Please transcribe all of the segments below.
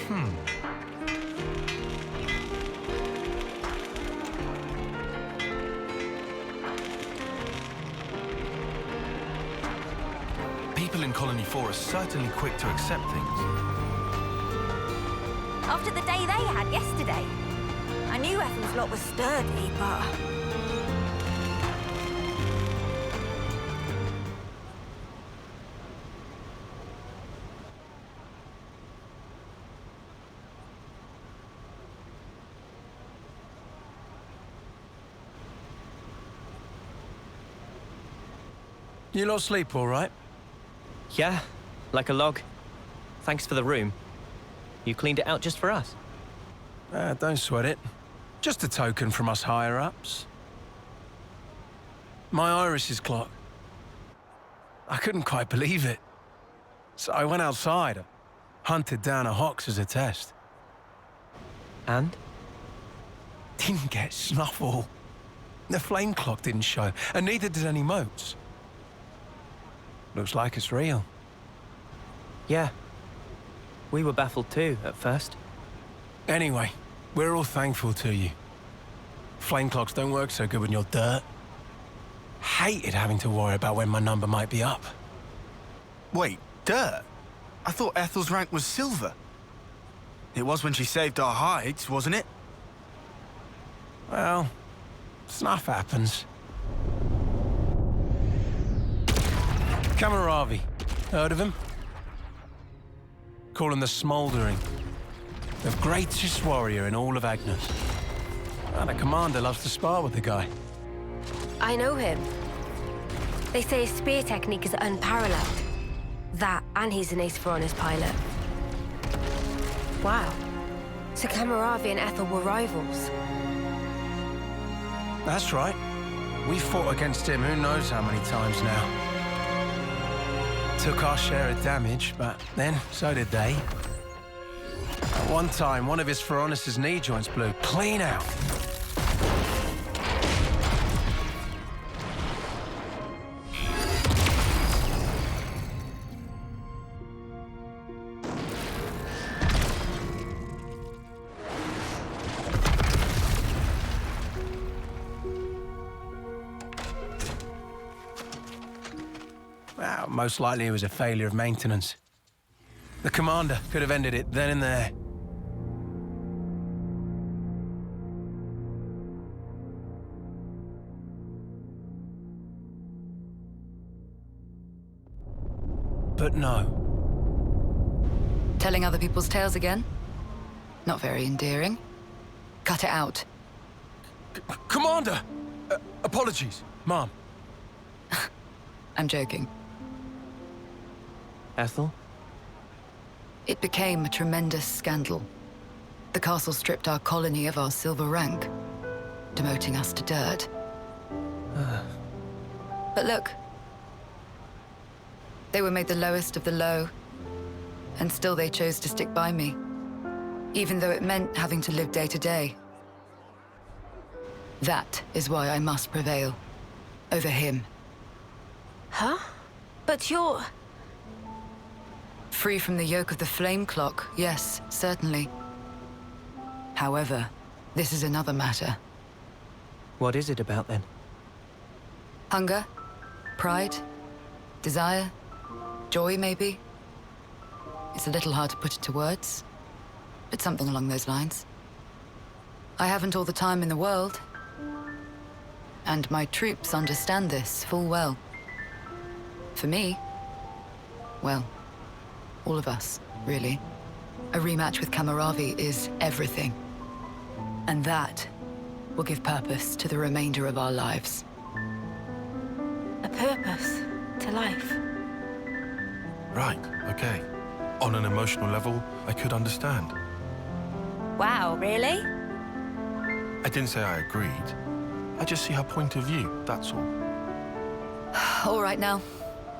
People in Colony 4 are certainly quick to accept things. After the day they had yesterday. I knew Ethel's lot was sturdy, but... You lot sleep all right? Yeah, like a log. Thanks for the room. You cleaned it out just for us. Don't sweat it. Just a token from us higher-ups. My iris's clock. I couldn't quite believe it. So I went outside, hunted down a Hox as a test. And? Didn't get snuffle. The flame clock didn't show, and neither did any motes. Looks like it's real. Yeah. We were baffled too, at first. Anyway, we're all thankful to you. Flame clocks don't work so good when you're dirt. Hated having to worry about when my number might be up. Wait, dirt? I thought Ethel's rank was silver. It was when she saved our hides, wasn't it? Well, stuff happens. Kamaravi. Heard of him? Call him the Smouldering. The greatest warrior in all of Agnes. And the commander loves to spar with the guy. I know him. They say his spear technique is unparalleled. That, and he's an ace for honest pilot. Wow. So Kamaravi and Ethel were rivals. That's right. We fought against him who knows how many times now. Took our share of damage, but then so did they. At one time, one of his Feronis' knee joints blew clean out. Well, most likely it was a failure of maintenance. The commander could have ended it then and there. But no. Telling other people's tales again? Not very endearing. Cut it out. Commander! Apologies, Mom. I'm joking. Ethel? It became a tremendous scandal. The castle stripped our colony of our silver rank, demoting us to dirt. But look. They were made the lowest of the low, and still they chose to stick by me, even though it meant having to live day to day. That is why I must prevail over him. Huh? But you're... Free from the yoke of the flame clock, yes, certainly. However, this is another matter. What is it about then? Hunger? Pride? Desire? Joy, maybe? It's a little hard to put into words, but something along those lines. I haven't all the time in the world, and my troops understand this full well. For me, well, all of us, really. A rematch with Kamaravi is everything. And that will give purpose to the remainder of our lives. a purpose to life. Right, okay. On an emotional level, I could understand. Wow, really? I didn't say I agreed. I just see her point of view, that's all. All right now,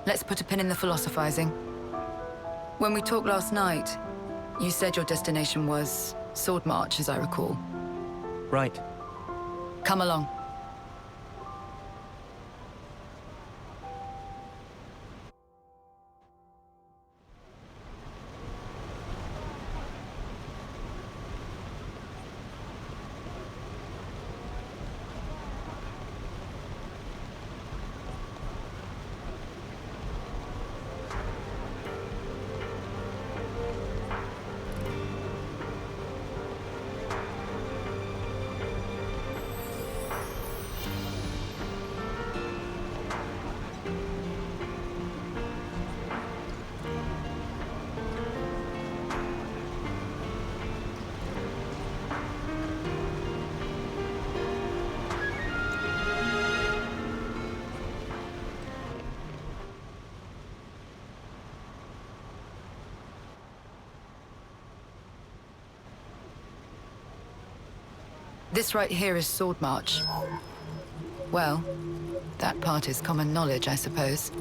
let's put a pin in the philosophizing. When we talked last night, you said your destination was Sword March, as I recall. Right. Come along. This right here is Sword March. Well, that part is common knowledge, I suppose.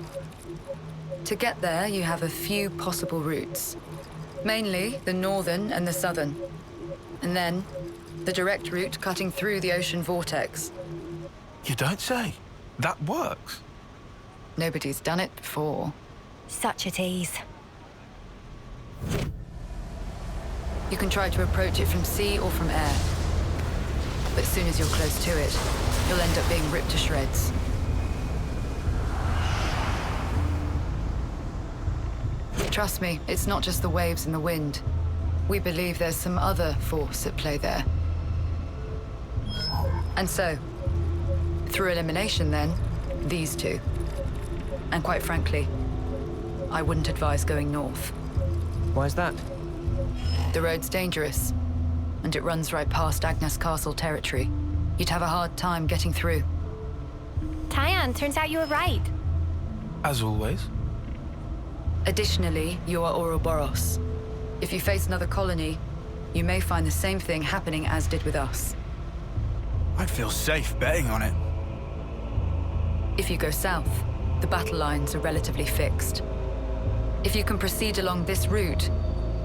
To get there, you have a few possible routes. Mainly the northern and the southern. And then, the direct route cutting through the ocean vortex. You don't say. That works. Nobody's done it before. Such a tease. You can try to approach it from sea or from air. But as soon as you're close to it, you'll end up being ripped to shreds. Trust me, it's not just the waves and the wind. We believe there's some other force at play there. And so, through elimination then, these two. And quite frankly, I wouldn't advise going north. Why's that? The road's dangerous, and it runs right past Agnes Castle territory. You'd have a hard time getting through. Tyan, turns out you were right. As always. Additionally, you are Ouroboros. If you face another colony, you may find the same thing happening as did with us. I'd feel safe betting on it. If you go south, the battle lines are relatively fixed. If you can proceed along this route,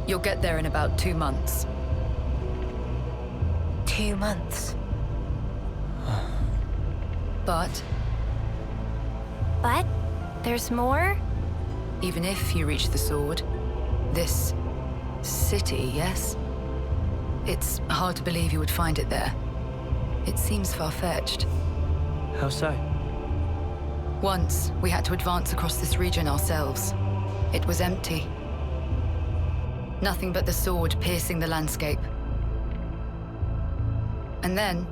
you'll get there in about 2 months. 2 months. But But there's more? even if you reach the sword, this city, yes? It's hard to believe you would find it there. It seems far-fetched. How so? Once, we had to advance across this region ourselves. It was empty. Nothing but the sword piercing the landscape. And then,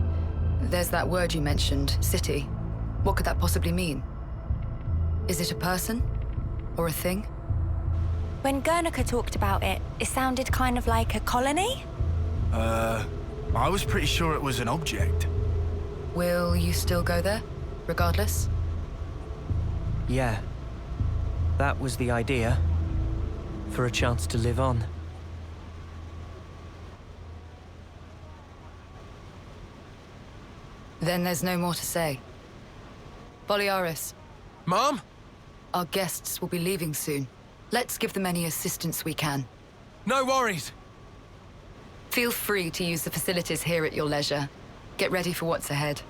there's that word you mentioned, city. What could that possibly mean? Is it a person? Or a thing? When Guernica talked about it, it sounded kind of like a colony? I was pretty sure it was an object. Will you still go there, regardless? Yeah. That was the idea. For a chance to live on. Then there's no more to say. Boliaris, Mom? our guests will be leaving soon. Let's give them any assistance we can. No worries. Feel free to use the facilities here at your leisure. Get ready for what's ahead.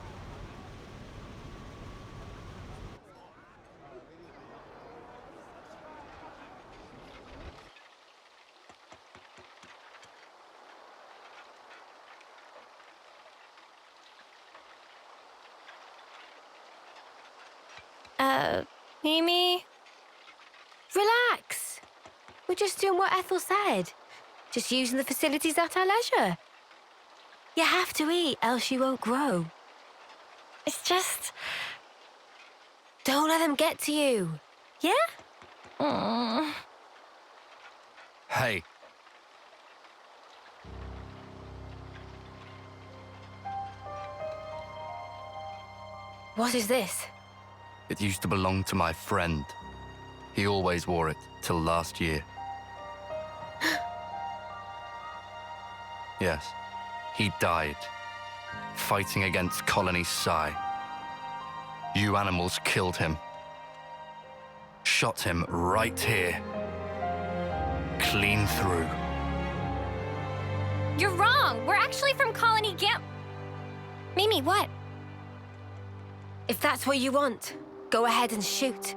Mimi? Relax. We're just doing what Ethel said. Just using the facilities at our leisure. You have to eat, else you won't grow. It's just... Don't let them get to you. Yeah? Hey. What is this? It used to belong to my friend. He always wore it till last year. Yes, he died, fighting against Colony Psi. You animals killed him. Shot him right here. Clean through. You're wrong. We're actually from Colony Gam... Mimi, what? If that's what you want, go ahead and shoot.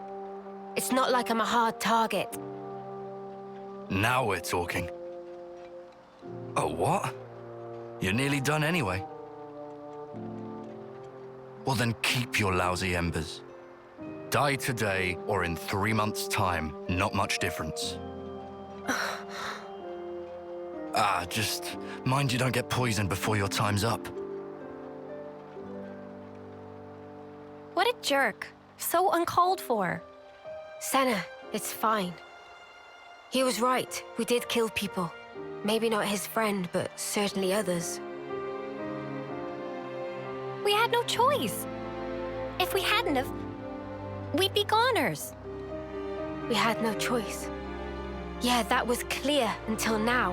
It's not like I'm a hard target. Now we're talking. Oh, what? You're nearly done anyway. Well, then keep your lousy embers. Die today or in 3 months' time, not much difference. Just mind you don't get poisoned before your time's up. What a jerk. So uncalled for. Senna, it's fine. He was right. We did kill people. Maybe not his friend, but certainly others. We had no choice. If we hadn't have, we'd be goners. We had no choice. Yeah, that was clear until now.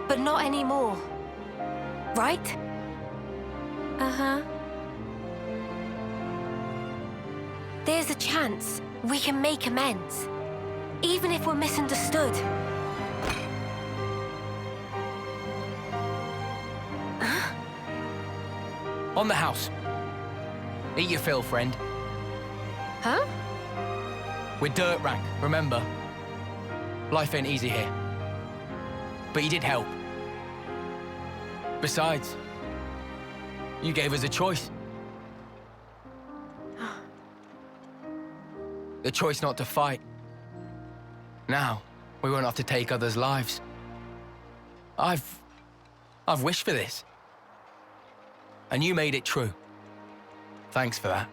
But not anymore. Right? Uh-huh. There's a chance we can make amends, even if we're misunderstood. On the house. Eat your fill, friend. Huh? We're dirt rank, remember? Life ain't easy here. But you did help. Besides, you gave us a choice. The choice not to fight. Now, we won't have to take others' lives. I've wished for this. And you made it true. Thanks for that.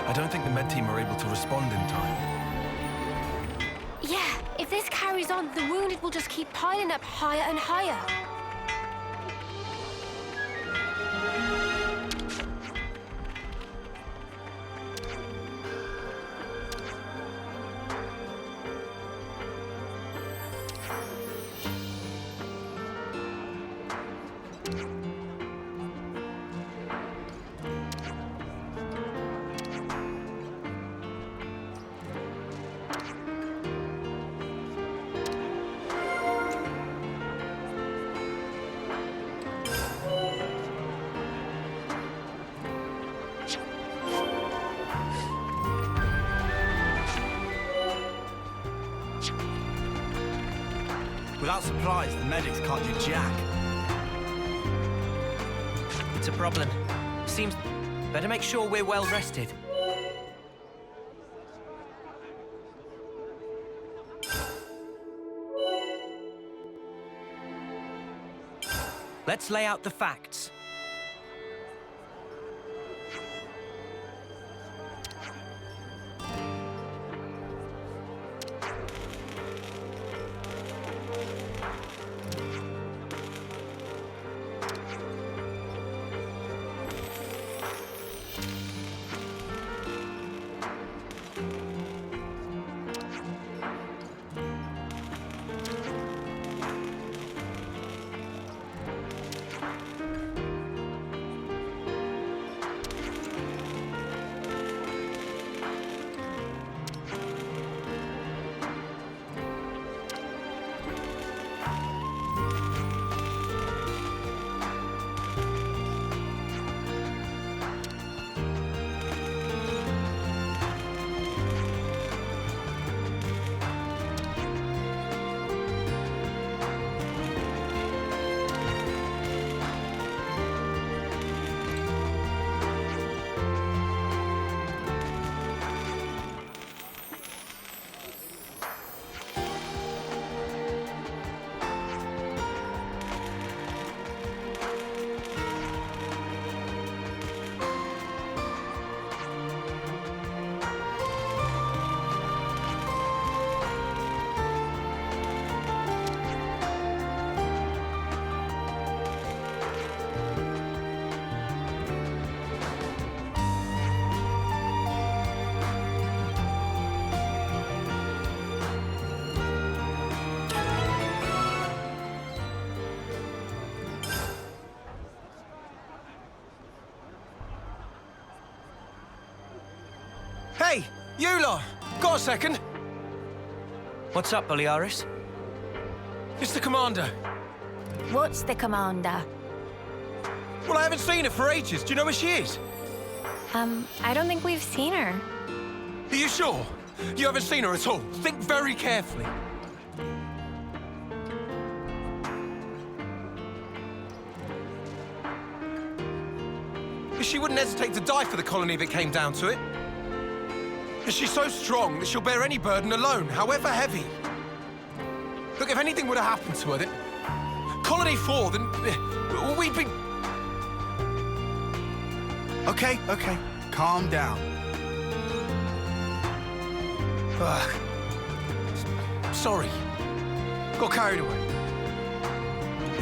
I don't think the med team are able to respond in time. Yeah, if this carries on, the wounded will just keep piling up higher and higher. Without supplies, the medics can't do jack. It's a problem. Seems better make sure we're well rested. Let's lay out the facts. Hey, you lot! Got a second? What's up, Balearis? It's the commander. What's the commander? Well, I haven't seen her for ages. Do you know where she is? I don't think we've seen her. Are you sure? You haven't seen her at all? Think very carefully. She wouldn't hesitate to die for the colony if it came down to it. She's so strong that she'll bear any burden alone, however heavy. Look, if anything would have happened to her, then... Colony 4, then... we'd be... Okay, okay. Calm down. Ugh. Sorry. Got carried away.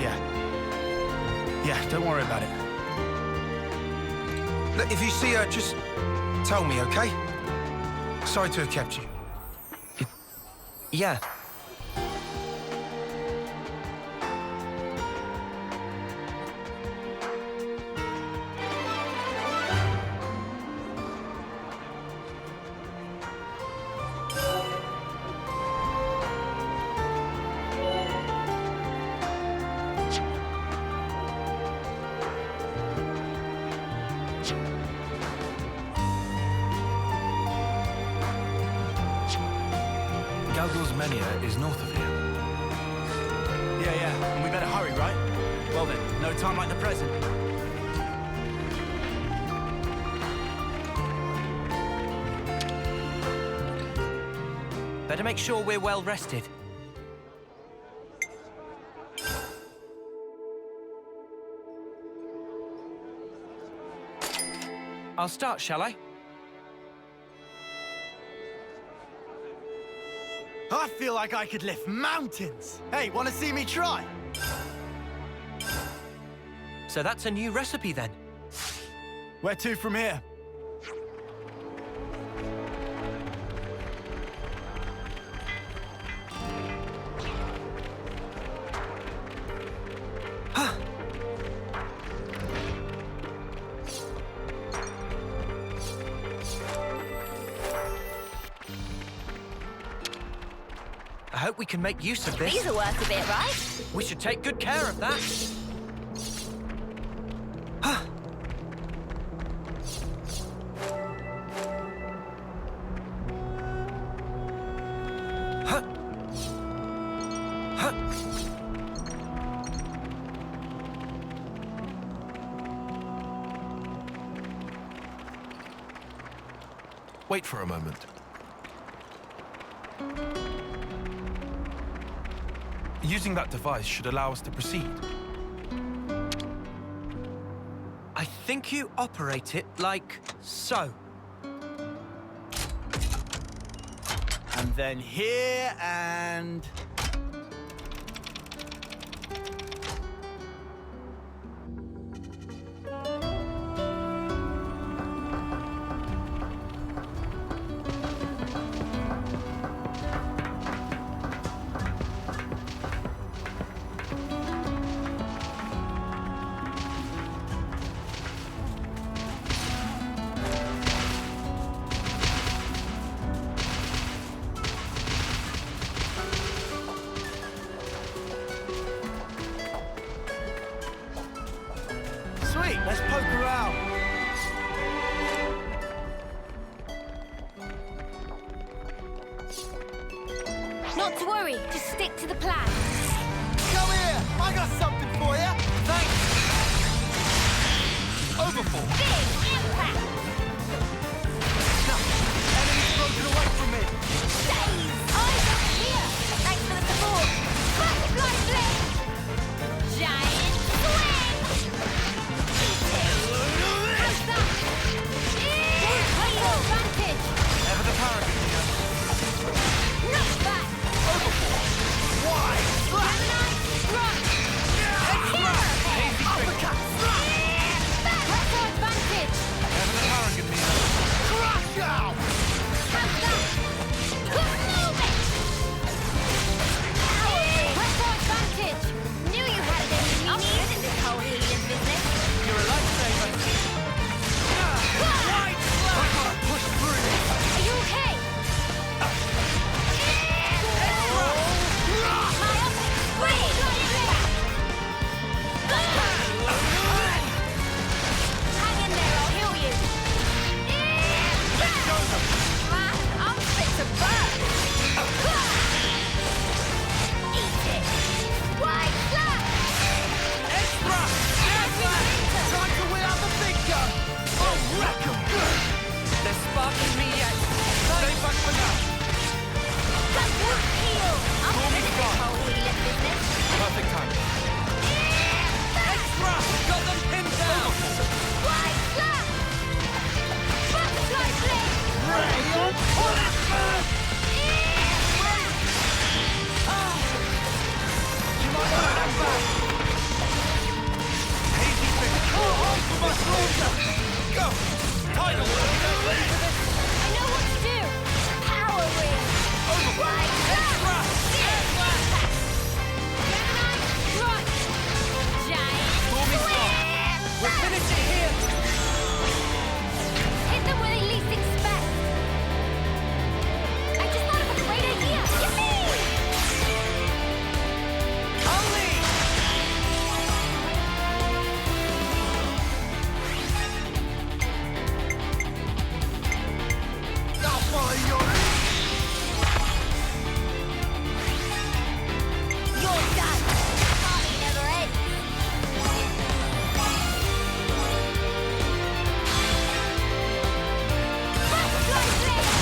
Yeah. Yeah, don't worry about it. Look, if you see her, just tell me, okay? Sorry to have kept you. Yeah. Mania is north of here. Yeah, and we better hurry, right? Well then, no time like the present. Better make sure we're well rested. I'll start, shall I? I feel like I could lift mountains. Hey, want to see me try? So that's a new recipe then? Where to from here? I hope we can make use of this. These are worth a bit, right? We should take good care of that. Wait for a moment. Using that device should allow us to proceed. I think you operate it like so. And then here and... Sweet, let's poke around. Not to worry, just stick to the plan. Come here, I got something for you. Thanks. Overfall. Big impact! No, enemy's broken away from me. Days! Eyes up here! Thanks for the support! Butterfly blade! Giant swing! How's that? Halo vantage! Never the paragon, Knock back! Why? Wreck 'em! They're sparking me yet. Stay back for now! Perfect time. Extra! Got them pinned down! You might want that back! Easy fix. On for my slaughter! Go! Tidal! I know what to do. Power wheel. Extra! Right. Giant Stormy Star! We're finishing here! Hit them where they least expect. I just thought of a great idea. Yippee! Only! I'll follow your lead! You're done. Party never ends. Butterfly blade.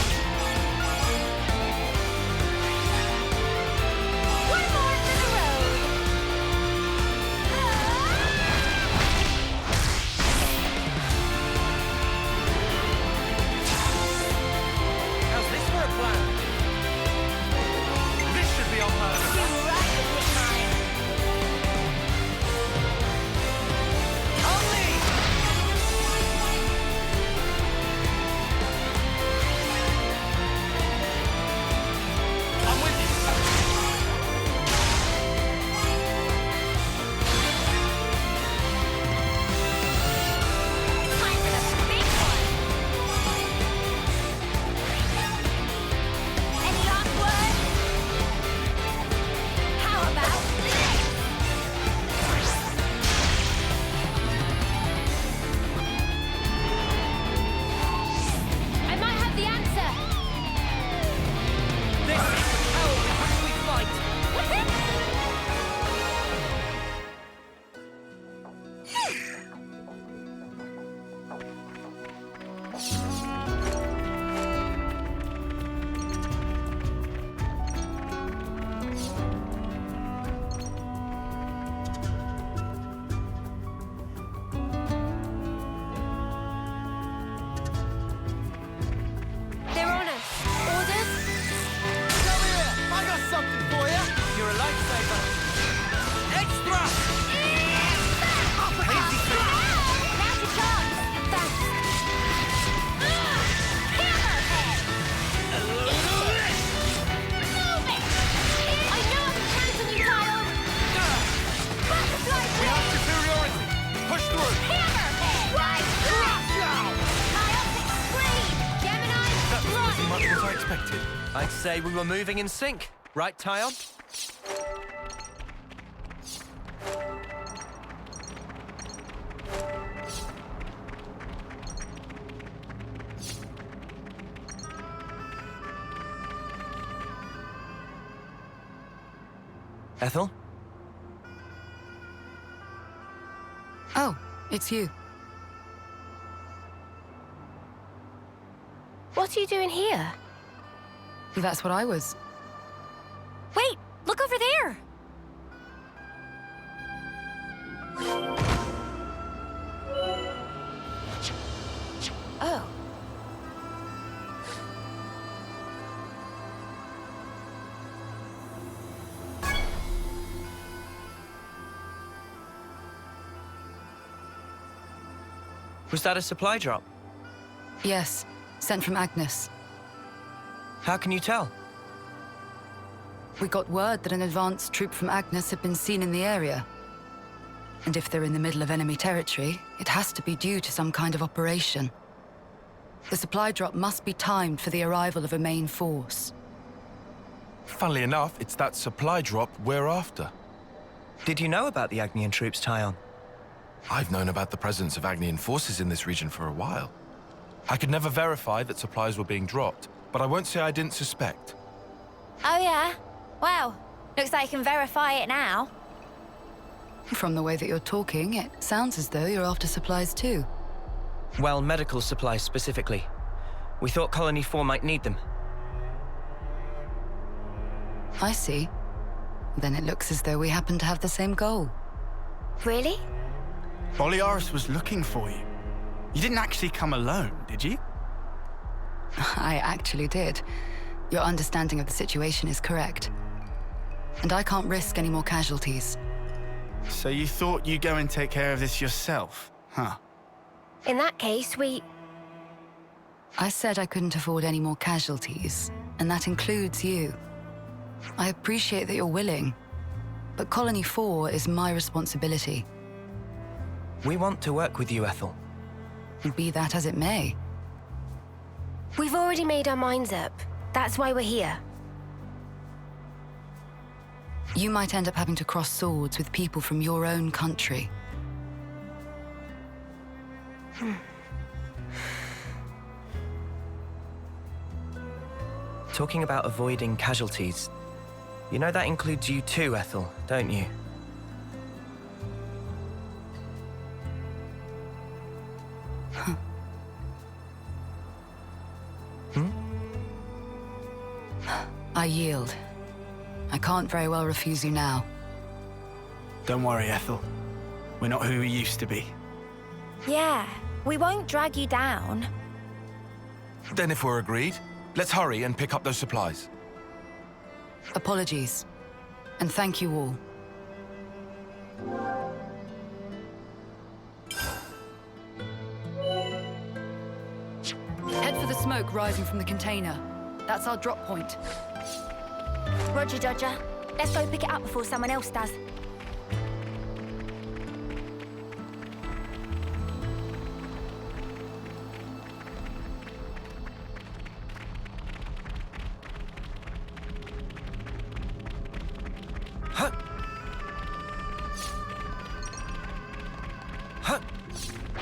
One more for the road. How's this for a plan? This should be on plan. You rock it with mine. Only! I'm with you. Time for the big one. Any last words? How about this? I might have the answer. This is the power with which we fight! They're on us. Orders? Come here! I got something for you! You're a lifesaver! Extra! Easy fix. Now's your chance. Thanks. Hammerhead! Move it! I know I can count on you, Kyle. Butterfly We have blade! superiority! Push through! Hammerhead! Right! Kyle, pick screen! Gemini, That was run! pretty much what I expected. I'd say we were moving in sync. Right, Tyon? Ethel? Oh, it's you. What are you doing here? That's what I was. Wait! Look over there! Oh. Was that a supply drop? Yes, sent from Agnes. How can you tell? We got word that an advanced troop from Agnes had been seen in the area. And if they're in the middle of enemy territory, it has to be due to some kind of operation. The supply drop must be timed for the arrival of a main force. Funnily enough, it's that supply drop we're after. Did you know about the Agnian troops, Tyon? I've known about the presence of Agnian forces in this region for a while. I could never verify that supplies were being dropped, but I won't say I didn't suspect. Oh, yeah? Well, looks like I can verify it now. From the way that you're talking, it sounds as though you're after supplies too. Well, medical supplies specifically. We thought Colony 4 might need them. I see. Then it looks as though we happen to have the same goal. Really? Boliaris was looking for you. You didn't actually come alone, did you? I actually did. Your understanding of the situation is correct. And I can't risk any more casualties. So you thought you'd go and take care of this yourself, huh? In that case, I said I couldn't afford any more casualties, and that includes you. I appreciate that you're willing, but Colony 4 is my responsibility. We want to work with you, Ethel. And be that as it may. we've already made our minds up. That's why we're here. You might end up having to cross swords with people from your own country. Talking about avoiding casualties. You know that includes you too, Ethel, don't you? I yield. I can't very well refuse you now. Don't worry, Ethel. We're not who we used to be. Yeah, we won't drag you down. Then if we're agreed, let's hurry and pick up those supplies. Apologies. And thank you all. Head for the smoke rising from the container. That's our drop point. Roger, Dodger. Let's go pick it up before someone else does.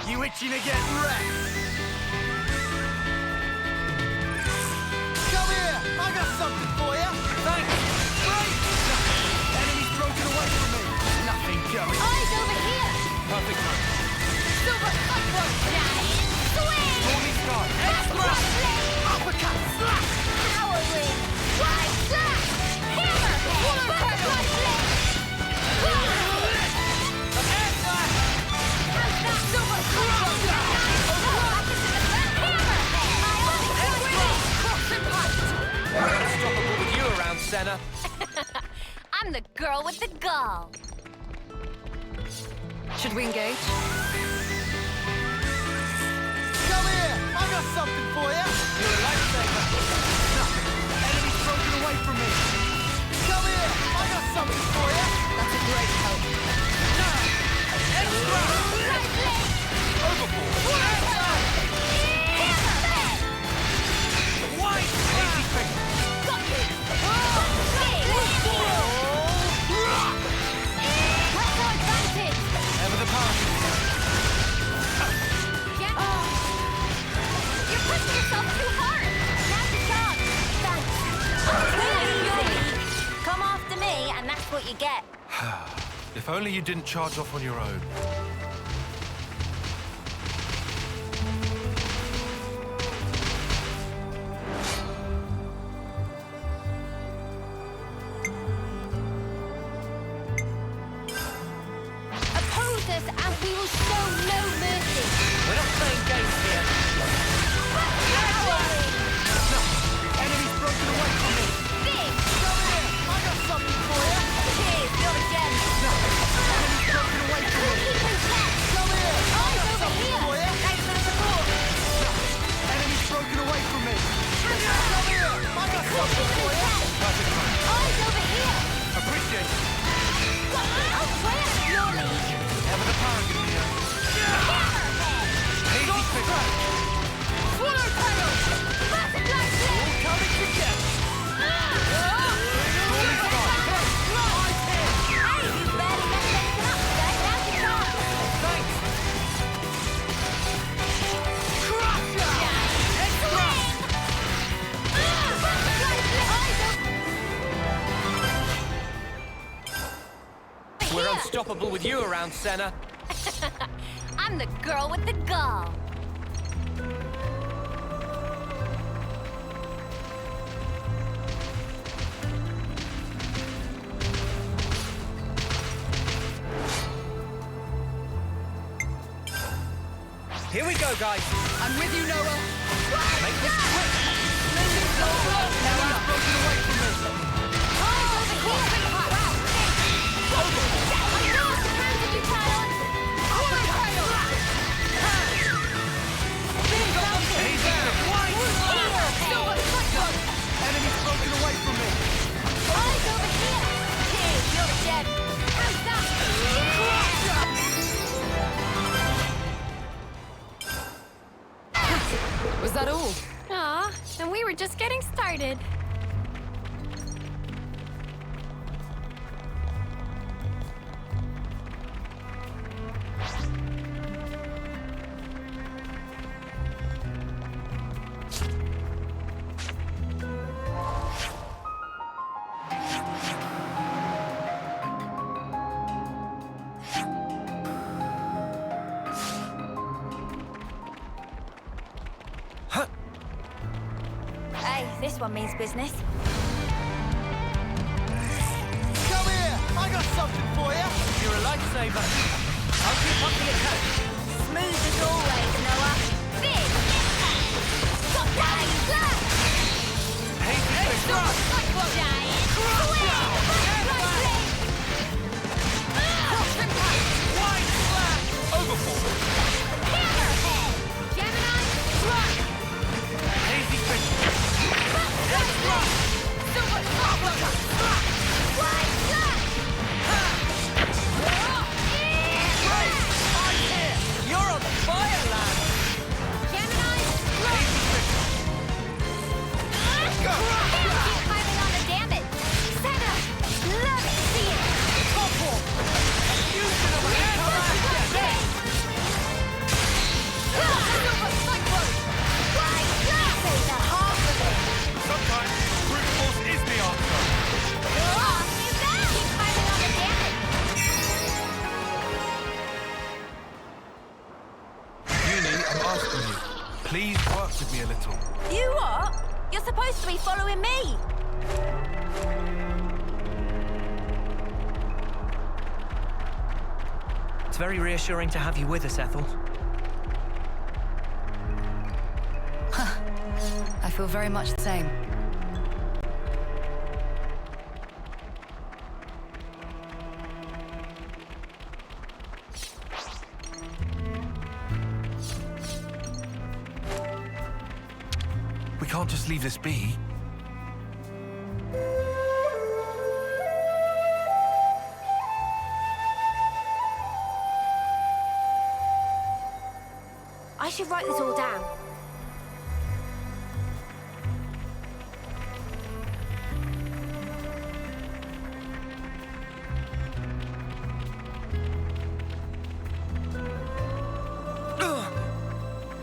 You itching to get wrecked? Come here! I got something for you! Thanks! Great! Enemy's broken away from me! Nothing going! Eyes over here! Perfect time. Silver cutthroat! Giant swing! Stormy sky. Extra! Uppercut! Slash! Power ring! Wide slash! Hammer! Butterfly blade! Air slash! How's that? Silver cutthroat! Unstoppable with you around, Senna. I'm the girl with the gall. Should we engage? Come here! I got something for you! You're a lifesaver! Nothing! Enemy's broken away from me! Come here! I got something for you! That's a great help. Extra! Overboard. White! Easy pick. Ever the party. You're pushing yourself too hard. Now's your chance. Thanks. Come after me, and that's what you get. If only you didn't charge off on your own. Oppose us, and we will show no mercy. We're not playing games here. Enemy's broken away from me! Big. Come here! I got something for you! Cheers, you're a gem. Enemy's broken away from me! Keep in check. Come here! I Eyes got over something here. for you! Thanks for the support. Enemy's broken away from me! Come here! I got something for you! Perfect time. Eyes over here. Appreciate it. I'll play at your lead. Ever the party. Easy pick. Swallowtail. Butterfly blade. Coming together! Stormy sky. Hey, you barely messed anything up today. Now's your chance. Thanks! Crusher! Extra! Butterfly blade. We're unstoppable with you around, Senna. I'm the girl with the gall. Here we go, guys. I'm with you, Noah. Make this quick. Noah's broken away from me. Enemy's broken away from me. Eyes over here! Hey, you're dead. How's that? Was that all? Aw, and we were just getting started. Hey, this one means business. Come here! I got something for you! You're a lifesaver. I'll keep up the attack. Smooth as always, Noah. Big impact! Got that flash! Giant swing! Cross impact! Wide slash! Overboard! Hammerhead! Gemini, truck! Hazy fish. Super uppercut! Wide slash! You're on fire, lad. Gemini, truck! Keep piling on the damage! Senna! Love to see it! Couple! Fusion of Super cyclone! Wide slash! Say the half of it! Sometimes brute force is the answer. Keep piling on the damage! Uni, I'm asking you, please work with me a little. You what? You're supposed to be following me! It's very reassuring to have you with us, Ethel. I feel very much the same. We can't just leave this be. I should write this all down.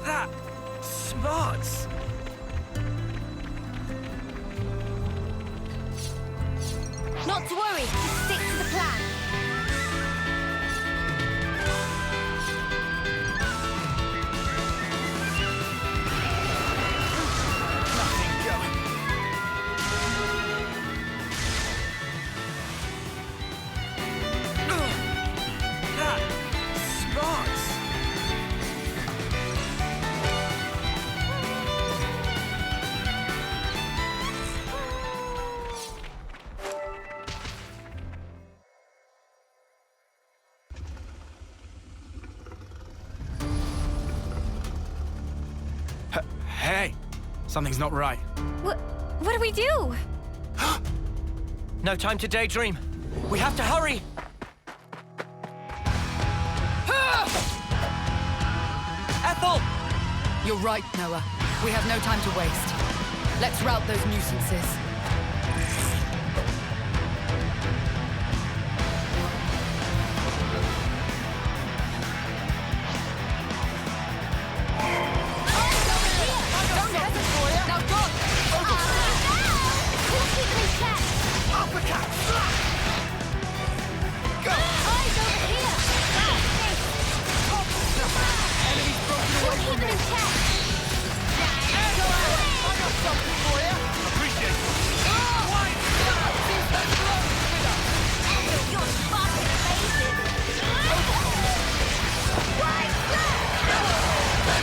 That smarts. Not to worry, just stick to the plan. That smarts. Hey! Something's not right. What do we do? No time to daydream. We have to hurry. Ethel! You're right, Noah. We have no time to waste. Let's rout those nuisances. Don't hesitate! Now go! Who's keeping in check? Uppercut! Go! Eyes over here! Enemy's broken away Who's from keeping me. in check? I got something for you! Appreciate it. You're fucking amazing! Wide slash!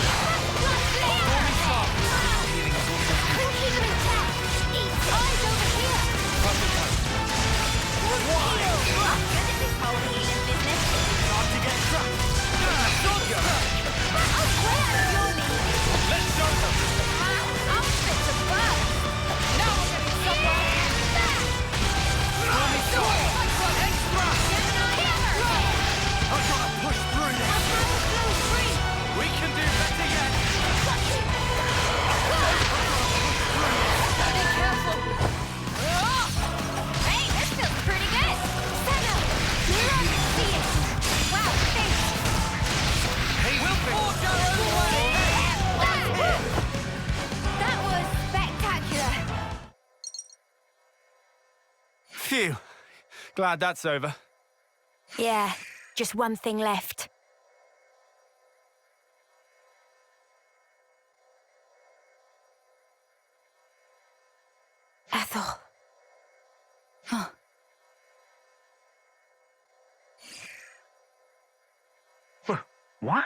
Phew. Glad that's over. Yeah, just one thing left. Ethel. Huh. What?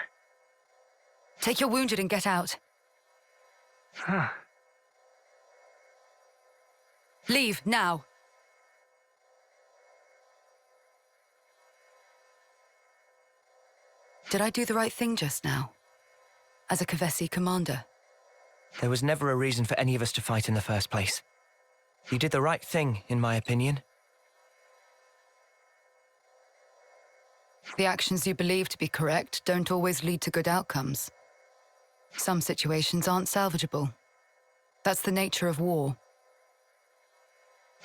Take your wounded and get out. Huh. Leave, now. Did I do the right thing just now? As a Kavesi commander? There was never a reason for any of us to fight in the first place. You did the right thing, in my opinion. The actions you believe to be correct don't always lead to good outcomes. Some situations aren't salvageable. That's the nature of war.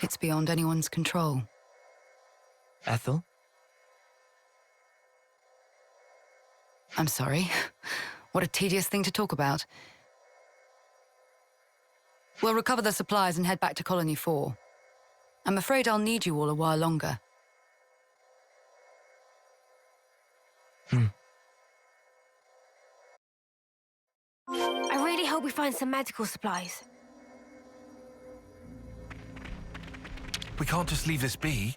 It's beyond anyone's control. Ethel? I'm sorry. What a tedious thing to talk about. We'll recover the supplies and head back to Colony 4. I'm afraid I'll need you all a while longer. I really hope we find some medical supplies. We can't just leave this be.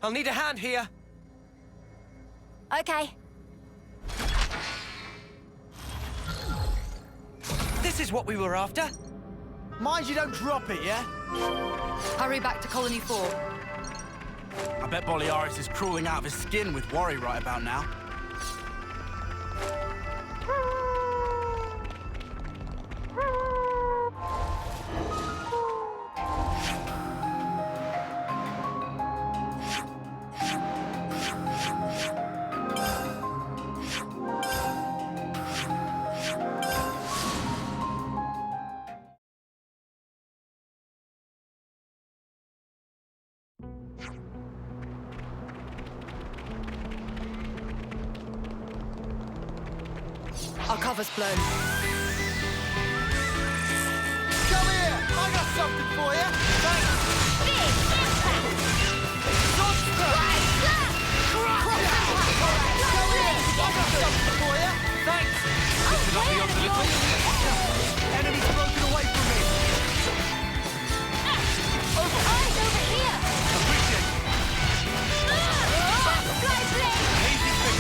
I'll need a hand here. Okay. This is what we were after. Mind you don't drop it, yeah? Hurry back to Colony 4. I bet Boliaris is crawling out of his skin with worry right about now. Our cover's blown. Come here! I got something for you! Thanks! Big impact! Monster! Come here! I got something for you! Thanks! Enemy's broken away from me! Eyes over here! Appreciate it! Butterfly blade! Easy fix!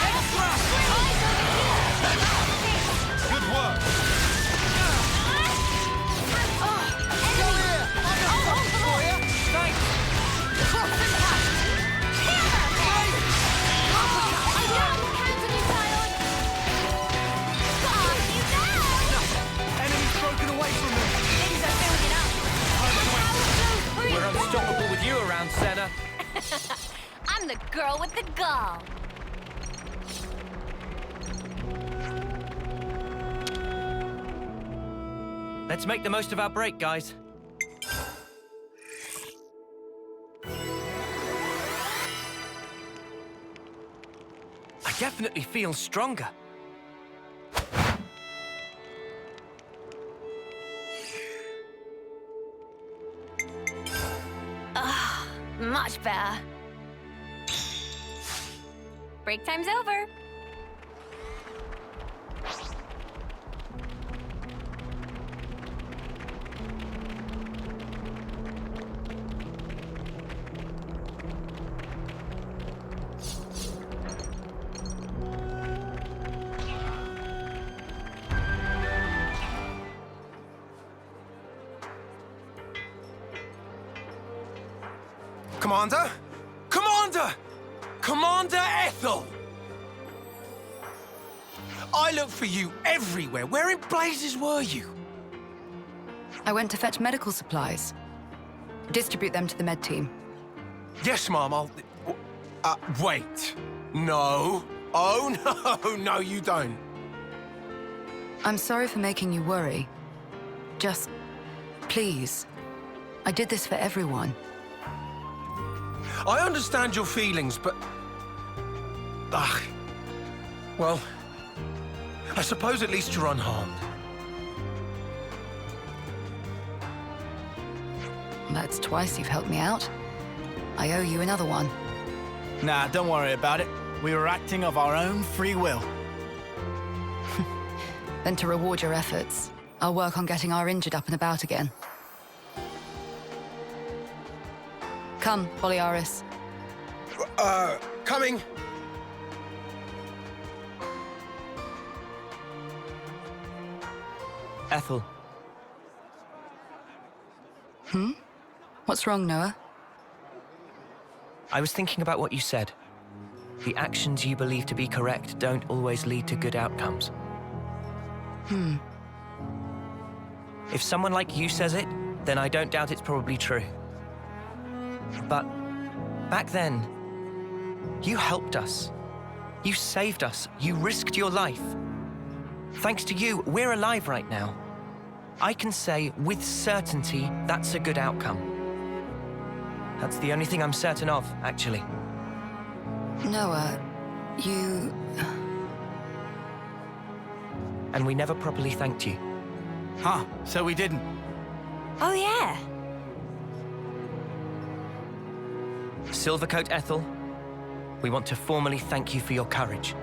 Extra! Eyes over here! Good work! Come here! I got something for you! Thanks! Cross impact! Hammer! I got him counter you, child! Got you now! Enemy's broken away from me! Things are building up. We're unstoppable with you around, Senna. I'm the girl with the gall. Let's make the most of our break, guys. I definitely feel stronger. Much better. Break time's over. Commander? Commander! Commander Ethel! I looked for you everywhere. Where in blazes were you? I went to fetch medical supplies. Distribute them to the med team. Yes, Ma'am, Wait. No. Oh, no, no, you don't. I'm sorry for making you worry. Just, please. I did this for everyone. I understand your feelings, but... Well, I suppose at least you're unharmed. That's twice you've helped me out. I owe you another one. Nah, don't worry about it. We were acting of our own free will. Then to reward your efforts, I'll work on getting our injured up and about again. Come, Boliaris. Coming. Ethel, What's wrong, Noah? I was thinking about what you said. The actions you believe to be correct don't always lead to good outcomes. If someone like you says it, then I don't doubt it's probably true. But back then, you helped us. You saved us. You risked your life. Thanks to you, we're alive right now. I can say with certainty that's a good outcome. That's the only thing I'm certain of, actually. Noah, you... And we never properly thanked you. Huh, so we didn't. Oh, yeah. Silvercoat Ethel, we want to formally thank you for your courage.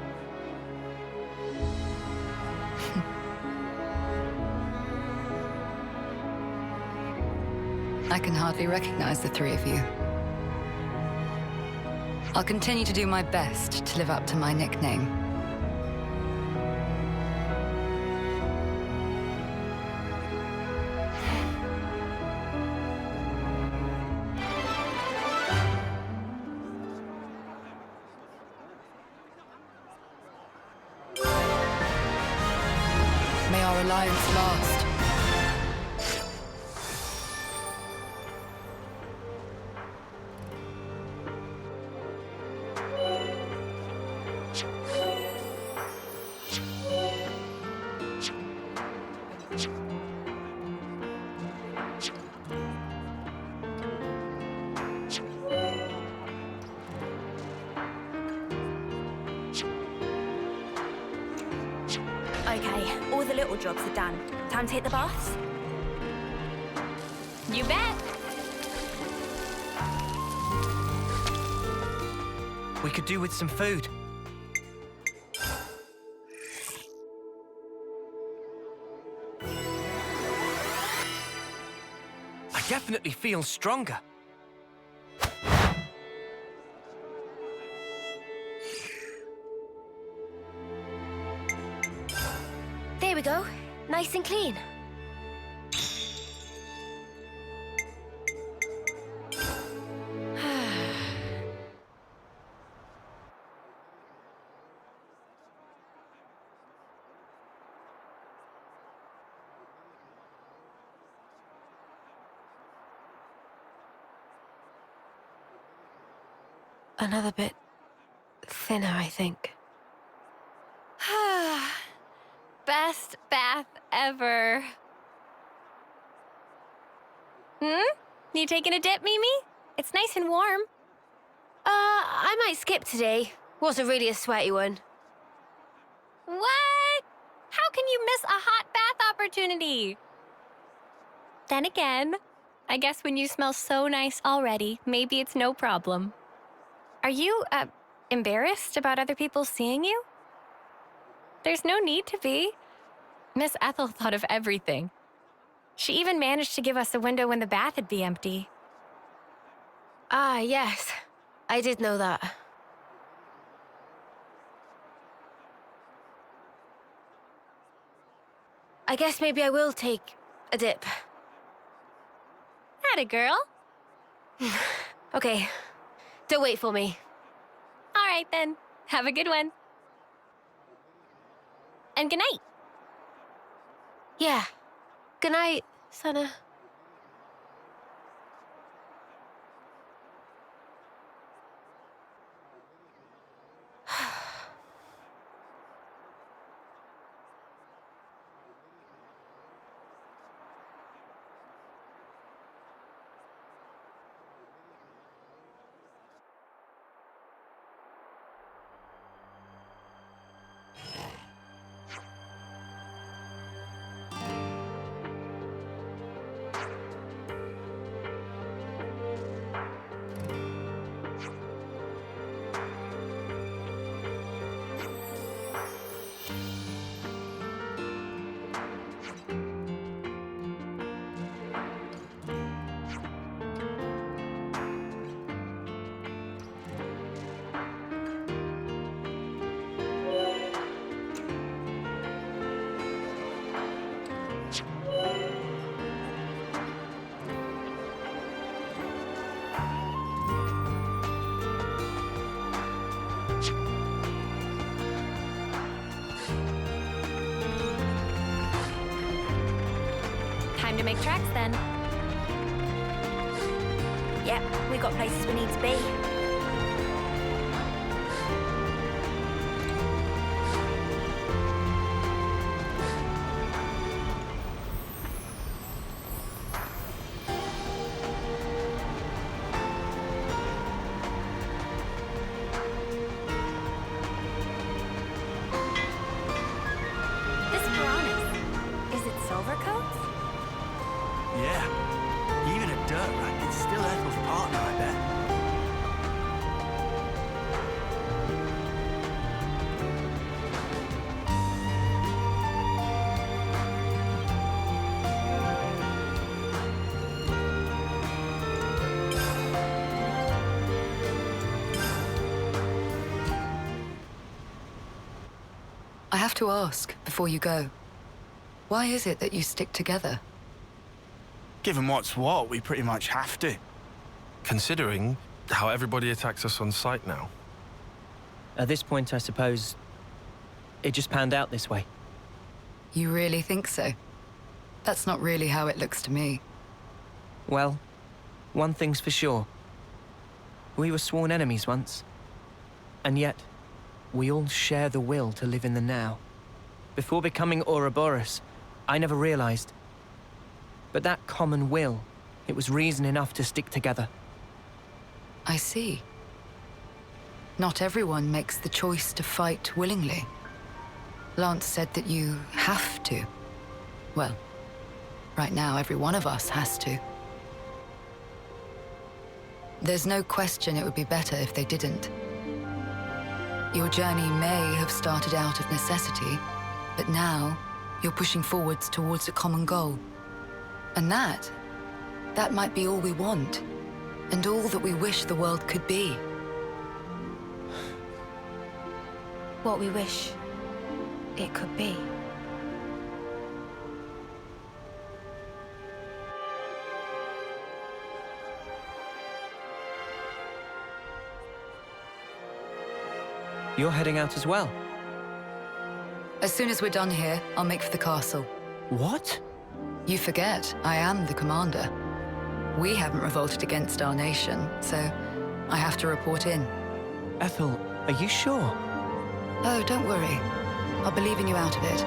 I can hardly recognize the three of you. I'll continue to do my best to live up to my nickname. May our alliance last. Okay, all the little jobs are done. Time to hit the baths? You bet. We could do with some food. I definitely feel stronger. There we go. Nice and clean. Another bit thinner, I think. Best bath ever. You taking a dip, Mimi? It's nice and warm. I might skip today. Wasn't really a sweaty one. What? How can you miss a hot bath opportunity? Then again, I guess when you smell so nice already, maybe it's no problem. Are you, embarrassed about other people seeing you? There's no need to be. Miss Ethel thought of everything. She even managed to give us a window when the bath would be empty. Ah, yes. I did know that. I guess maybe I will take a dip. Atta girl. Okay. Don't wait for me. All right, then. Have a good one. And good night. Yeah. Good night, Sana. to make tracks then. Yep, we got places we need to be. This piranhas, is it silver coats? Yeah. Even a dirt rag, it's still Ethel's partner, I bet. I have to ask, before you go, why is it that you stick together? Given what's what, we pretty much have to. Considering how everybody attacks us on sight now. At this point, I suppose, it just panned out this way. You really think so? That's not really how it looks to me. Well, one thing's for sure. We were sworn enemies once. And yet, we all share the will to live in the now. Before becoming Ouroboros, I never realized. But that common will, it was reason enough to stick together. I see. Not everyone makes the choice to fight willingly. Lance said that you have to. Well, right now every one of us has to. There's no question it would be better if they didn't. Your journey may have started out of necessity, but now you're pushing forwards towards a common goal. And that might be all we want, and all that we wish the world could be. What we wish it could be. You're heading out as well? As soon as we're done here, I'll make for the castle. What? You forget, I am the commander. We haven't revolted against our nation, so I have to report in. Ethel, are you sure? Oh, don't worry. I'll believe in you out of it.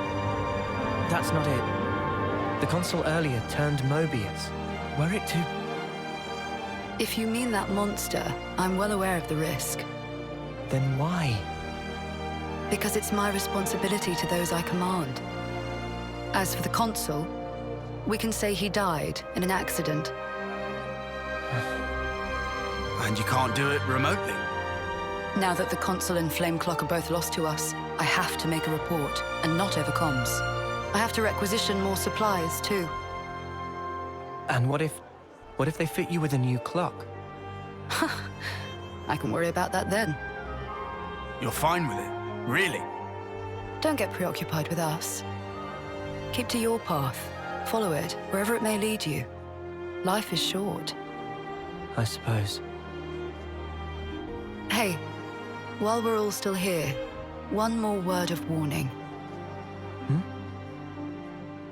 That's not it. The consul earlier turned Mobius. Were it to... If you mean that monster, I'm well aware of the risk. Then why? Because it's my responsibility to those I command. As for the consul, we can say he died in an accident. And you can't do it remotely. Now that the consul and Flameclock are both lost to us, I have to make a report, and not over comms. I have to requisition more supplies, too. And what if they fit you with a new clock? I can worry about that then. You're fine with it, really? Don't get preoccupied with us. Keep to your path. Follow it, wherever it may lead you. Life is short. I suppose. Hey, while we're all still here, one more word of warning.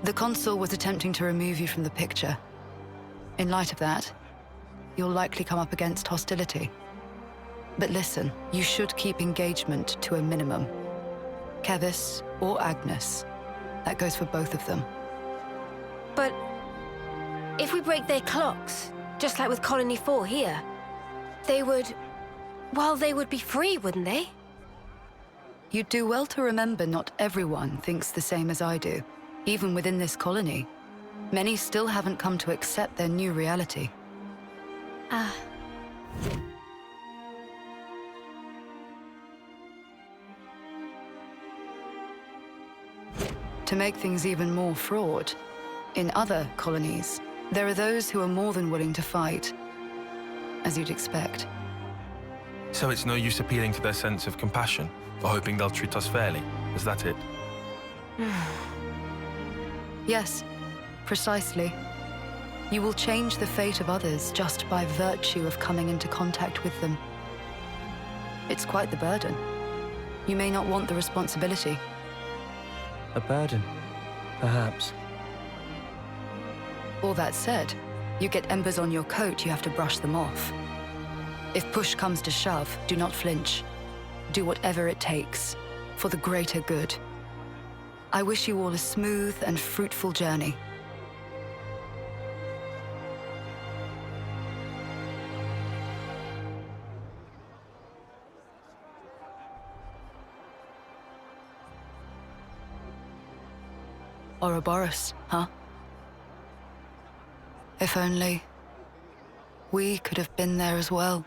The consul was attempting to remove you from the picture. In light of that, you'll likely come up against hostility. But listen, you should keep engagement to a minimum. Kevis or Agnes. That goes for both of them. But if we break their clocks, just like with Colony 4 here, they would... well, they would be free, wouldn't they? You'd do well to remember not everyone thinks the same as I do, even within this colony. Many still haven't come to accept their new reality. Ah. To make things even more fraught, in other colonies, there are those who are more than willing to fight, as you'd expect. So it's no use appealing to their sense of compassion, or hoping they'll treat us fairly. Is that it? Yes, precisely. You will change the fate of others just by virtue of coming into contact with them. It's quite the burden. You may not want the responsibility. A burden, perhaps. All that said, you get embers on your coat, you have to brush them off. If push comes to shove, do not flinch. Do whatever it takes, for the greater good. I wish you all a smooth and fruitful journey. Ouroboros, huh? If only we could have been there as well.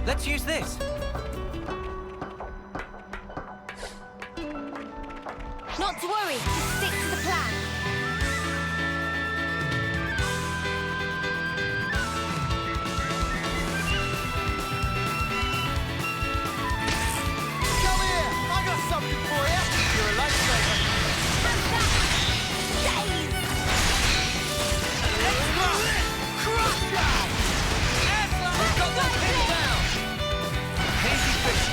Let's use this. Not to worry, just stick to the plan. Come here! I got something for you! You're a lifesaver. Crush down! We've got them pinned down. Easy fish.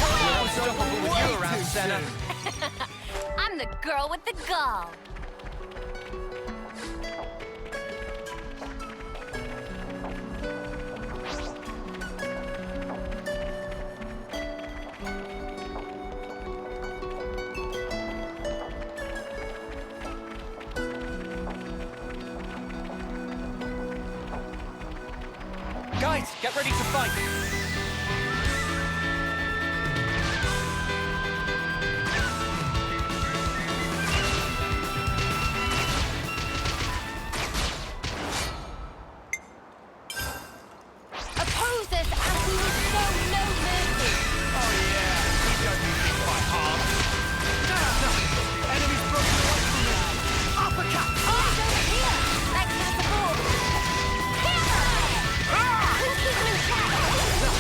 We're unstoppable with you around, Senna. I'm the girl with the gall. Guys, get ready to fight. Oppose us and we will show no mercy. Oh yeah, we don't need to fight hard. No, enemy's broken away from me. Uppercut! Eyes over here! Let's have the ball. Hammer! Keep them in check.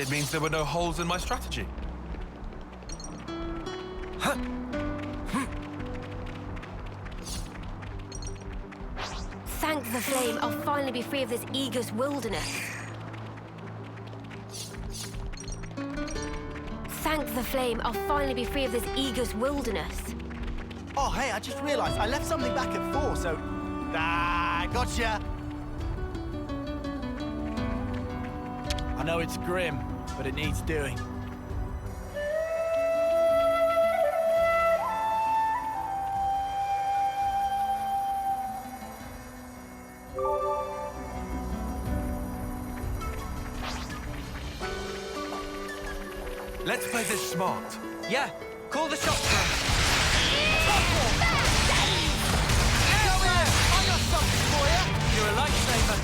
It means there were no holes in my strategy. Thank the flame, I'll finally be free of this Aegis wilderness. Thank the flame, I'll finally be free of this Aegis wilderness. Oh, hey, I just realized I left something back at 4, so... Ah, gotcha! I know it's grim, but it needs doing. Let's play this smart. Yeah, call the shots. Come here! I got something for you! You're a lifesaver.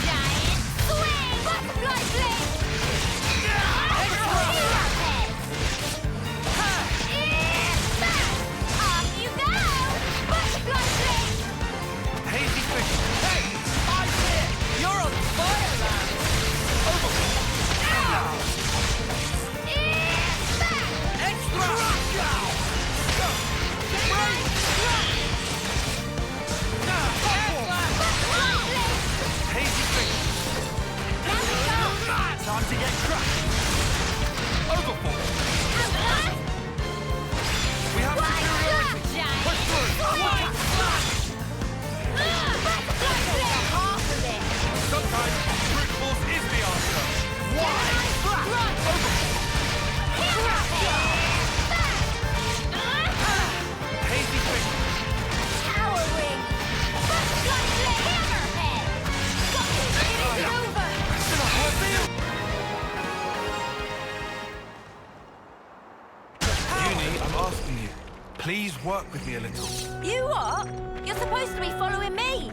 Giant swing! Butterfly blade! Off you go! Butterfly blade! Hazy fish. Hey! I'm here! You're on fire, lad! Extra! Hazy fish. Time to get crushed! Overboard. We have superiority. Push through. Sometimes brute force is the answer. Hazy fish. Uni, I'm asking you. Please work with me a little. You what? You're supposed to be following me.